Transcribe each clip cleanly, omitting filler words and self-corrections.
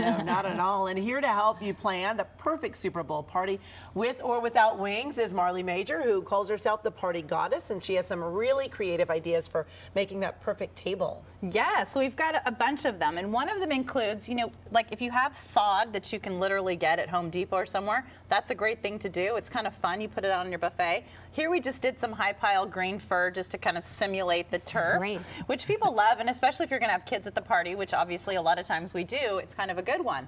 No, not at all. And here to help you plan the perfect Super Bowl party with or without wings is Marley Majcher, who calls herself the party goddess, and she has some really creative ideas for making that perfect table. Yeah, so we've got a bunch of them, and one of them includes, you know, like if you have sod that you can literally get at Home Depot or somewhere, that's a great thing to do. It's kind of fun. You put it on your buffet. Here we just did some high pile green fur just to kind of simulate the turf, which people love, and especially if you're going to have kids at the party, which obviously a lot of times we do, it's kind of a good one.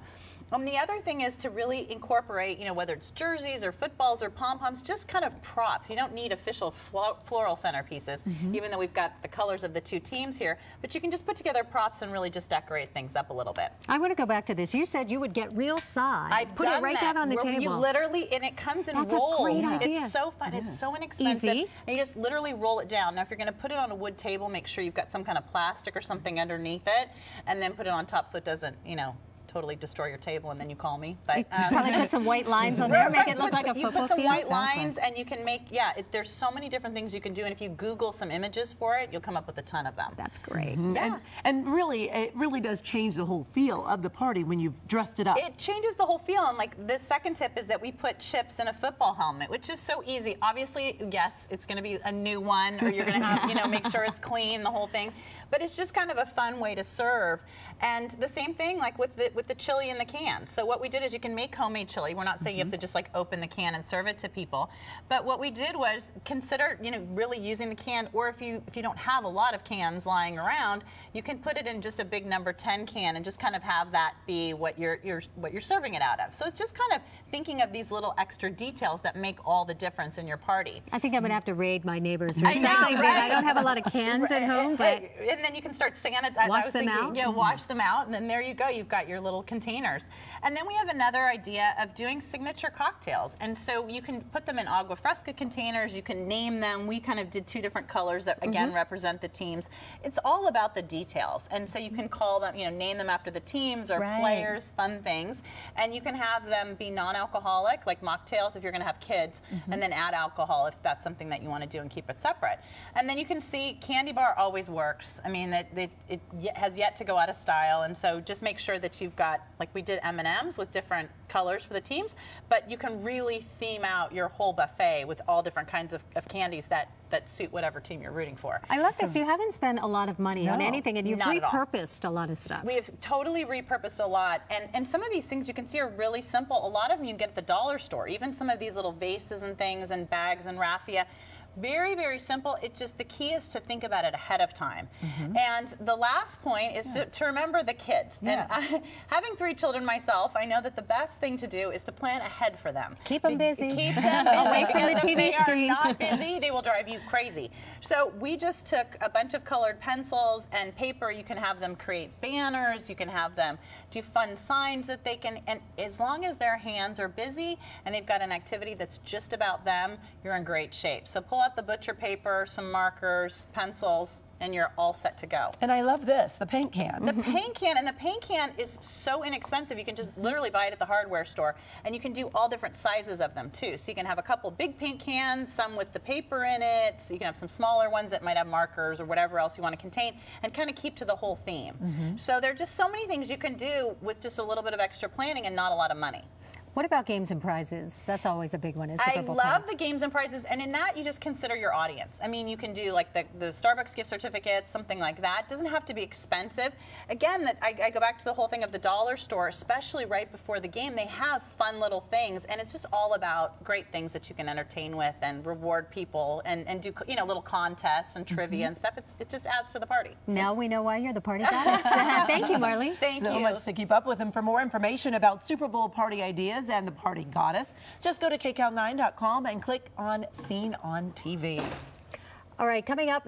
The other thing is to really incorporate, you know, whether it's jerseys or footballs or pom-poms, just kind of props. You don't need official floral centerpieces, even though we've got the colors of the two teams here, but you can just put together props and really just decorate things up a little bit. I want to go back to this. You said you would get real sod. I've put it right down on the table. You literally, and it comes in rolls. That's a great idea. It's so fun. It's so inexpensive. Easy. And you just literally roll it down. Now, if you're going to put it on a wood table, make sure you've got some kind of plastic or something underneath it, and then put it on top so it doesn't, you know, totally destroy your table, and then you call me. But probably put some white lines on there, make it look like a football field. You put some white lines, and you can make, there's so many different things you can do, and if you Google some images for it, you'll come up with a ton of them. That's great. Yeah. And really, it really does change the whole feel of the party when you've dressed it up. It changes the whole feel, and like the second tip is that we put chips in a football helmet, which is so easy. Obviously, yes, it's going to be a new one, or you're going to have, you know, make sure it's clean, the whole thing. But it's just kind of a fun way to serve. And the same thing like with the chili in the can. So what we did is you can make homemade chili. We're not saying you have to just like open the can and serve it to people. But what we did was consider, you know, really using the can, or if you don't have a lot of cans lying around, you can put it in just a big number 10 can and just kind of have that be what you're serving it out of. So it's just kind of thinking of these little extra details that make all the difference in your party. I think I'm going to have to raid my neighbor's recycling bin. I don't have a lot of cans at home, but and then you can start sanitizing. Wash them out. Yeah, wash them out, and then there you go. You've got your little containers. And then we have another idea of doing signature cocktails, and so you can put them in agua fresca containers. You can name them. We kind of did two different colors that again represent the teams. It's all about the details, and so you can call them, you know, name them after the teams or players, fun things, and you can have them be non-alcoholic, like mocktails if you're going to have kids, and then add alcohol if that's something that you want to do and keep it separate. And then you can see candy bar always works. I mean, it has yet to go out of style, and so just make sure that you've got, like we did M&Ms with different colors for the teams, but you can really theme out your whole buffet with all different kinds of candies that suit whatever team you're rooting for. I love this. You haven't spent a lot of money on anything, and you've repurposed a lot of stuff. We have totally repurposed a lot, and some of these things you can see are really simple. A lot of them you can get at the dollar store, even some of these little vases and things and bags and raffia. Very, very simple. It's just the key is to think about it ahead of time. And the last point is to remember the kids. And having 3 children myself, I know that the best thing to do is to plan ahead for them. Keep them busy. Keep them busy. Away from the TV screen. If they are not busy, they will drive you crazy. So we just took a bunch of colored pencils and paper. You can have them create banners. You can have them do fun signs that they can, and as long as their hands are busy and they've got an activity that's just about them, you're in great shape. So pull out the butcher paper, some markers, pencils, and you're all set to go. And I love this, the paint can. The paint can, and the paint can is so inexpensive. You can just literally buy it at the hardware store, and you can do all different sizes of them too. So you can have a couple big paint cans, some with the paper in it, so you can have some smaller ones that might have markers or whatever else you want to contain, and kind of keep to the whole theme. So there are just so many things you can do with just a little bit of extra planning and not a lot of money. What about games and prizes? That's always a big one. I love the games and prizes, and in that you just consider your audience. I mean, you can do like the Starbucks gift certificates, something like that. It doesn't have to be expensive. Again, I go back to the whole thing of the dollar store, especially right before the game. They have fun little things, and it's just all about great things that you can entertain with and reward people and do, you know, little contests and trivia and stuff. It just adds to the party. Now we know why you're the party goddess. Thank you, Marley. Thank you. So much to keep up with. And for more information about Super Bowl party ideas and the party goddess, just go to KCAL9.com and click on Seen on TV. All right, coming up.